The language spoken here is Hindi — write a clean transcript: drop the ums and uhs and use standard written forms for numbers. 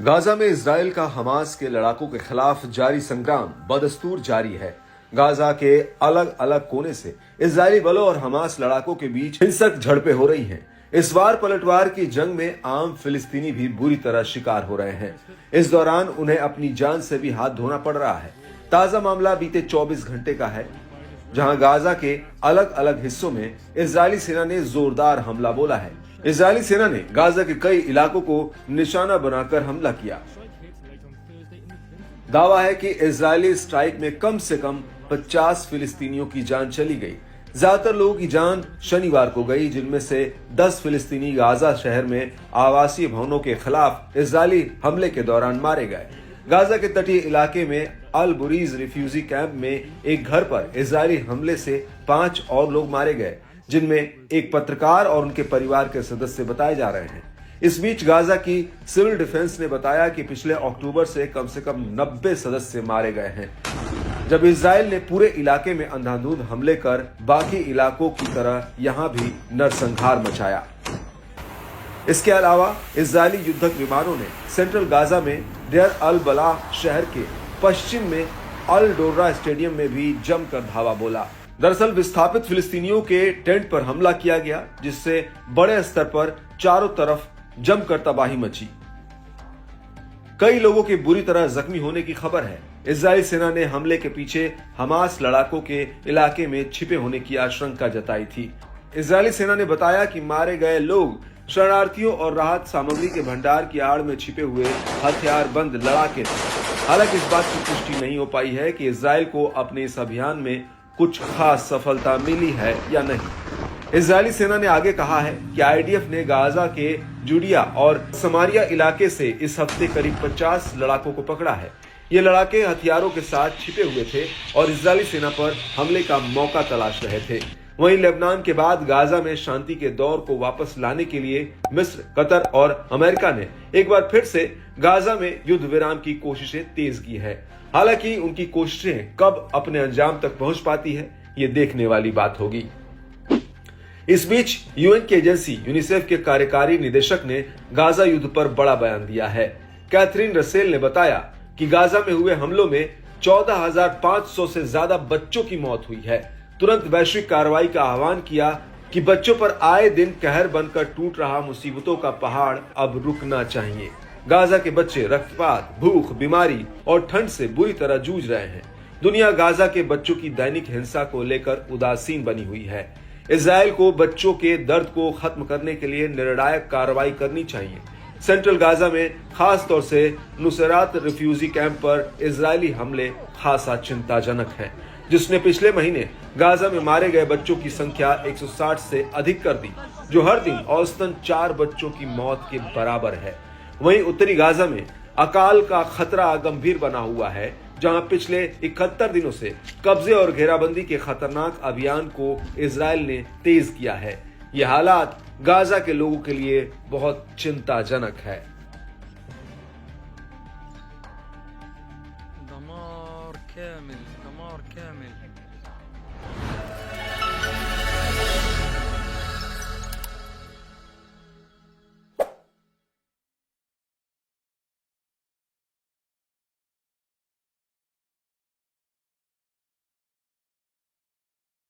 गाजा में इजराइल का हमास के लड़ाकों के खिलाफ जारी संग्राम बदस्तूर जारी है। गाजा के अलग अलग कोने से इजरायली बलों और हमास लड़ाकों के बीच हिंसक झड़पें हो रही हैं। इस वार पलटवार की जंग में आम फिलिस्तीनी भी बुरी तरह शिकार हो रहे हैं। इस दौरान उन्हें अपनी जान से भी हाथ धोना पड़ रहा है। ताजा मामला बीते 24 घंटे का है, जहां गाजा के अलग अलग हिस्सों में इजरायली सेना ने जोरदार हमला बोला है। इजरायली सेना ने गाजा के कई इलाकों को निशाना बनाकर हमला किया। दावा है कि इजरायली स्ट्राइक में कम से कम 50 फिलिस्तीनियों की जान चली गई। ज्यादातर लोगों की जान शनिवार को गई, जिनमें से 10 फिलिस्तीनी गाजा शहर में आवासीय भवनों के खिलाफ इजरायली हमले के दौरान मारे गए। गाजा के तटीय इलाके में अल बुरीज रिफ्यूजी कैंप में एक घर पर इजरायली हमले से 5 और लोग मारे गए, जिनमें एक पत्रकार और उनके परिवार के सदस्य बताए जा रहे हैं। इस बीच गाजा की सिविल डिफेंस ने बताया कि पिछले अक्टूबर से कम 90 सदस्य मारे गए हैं, जब इजराइल ने पूरे इलाके में अंधाधुंध हमले कर बाकी इलाकों की तरह यहां भी नरसंहार मचाया। इसके अलावा इजरायली युद्धक विमानों ने सेंट्रल गाजा में डेर अल बलाह शहर के पश्चिम में अल डोर्रा स्टेडियम में भी जमकर धावा बोला। दरअसल विस्थापित फिलिस्तीनियों के टेंट पर हमला किया गया, जिससे बड़े स्तर पर चारों तरफ जमकर तबाही मची। कई लोगों के बुरी तरह जख्मी होने की खबर है। इजरायली सेना ने हमले के पीछे हमास लड़ाकों के इलाके में छिपे होने की आशंका जताई थी। इजरायली सेना ने बताया कि मारे गए लोग शरणार्थियों और राहत सामग्री के भंडार की आड़ में छिपे हुए हथियारबंद लड़ाके थे। हालांकि इस बात की पुष्टि नहीं हो पाई है कि इजराइल को अपने इस अभियान में कुछ खास सफलता मिली है या नहीं। इजरायली सेना ने आगे कहा है कि आईडीएफ ने गाजा के जुडिया और समारिया इलाके से इस हफ्ते करीब 50 लड़ाकों को पकड़ा है। ये लड़ाके हथियारों के साथ छिपे हुए थे और इजरायली सेना पर हमले का मौका तलाश रहे थे। वहीं लेबनान के बाद गाजा में शांति के दौर को वापस लाने के लिए मिस्र, कतर और अमेरिका ने एक बार फिर से गाजा में युद्ध विराम की कोशिशें तेज की है। हालांकि उनकी कोशिशें कब अपने अंजाम तक पहुंच पाती है, ये देखने वाली बात होगी। इस बीच यूएन की एजेंसी यूनिसेफ के कार्यकारी निदेशक ने गाजा युद्ध पर बड़ा बयान दिया है। कैथरीन रसेल ने बताया कि गाजा में हुए हमलों में 14,500 से ज्यादा बच्चों की मौत हुई है। तुरंत वैश्विक कार्रवाई का आह्वान किया कि बच्चों पर आए दिन कहर बनकर टूट रहा मुसीबतों का पहाड़ अब रुकना चाहिए। गाजा के बच्चे रक्तपात, भूख, बीमारी और ठंड से बुरी तरह जूझ रहे हैं। दुनिया गाजा के बच्चों की दैनिक हिंसा को लेकर उदासीन बनी हुई है। इजराइल को बच्चों के दर्द को खत्म करने के लिए निर्णायक कार्रवाई करनी चाहिए। सेंट्रल गाजा में खास तौर से नुसैरात रिफ्यूजी कैंप पर इजरायली हमले खासा चिंताजनक हैं, जिसने पिछले महीने गाजा में मारे गए बच्चों की संख्या 160 से अधिक कर दी, जो हर दिन औसतन 4 बच्चों की मौत के बराबर है। वहीं उत्तरी गाजा में अकाल का खतरा गंभीर बना हुआ है, जहां पिछले 71 दिनों से कब्जे और घेराबंदी के खतरनाक अभियान को इजराइल ने तेज किया है। यह हालात गाजा के लोगों के लिए बहुत चिंताजनक है।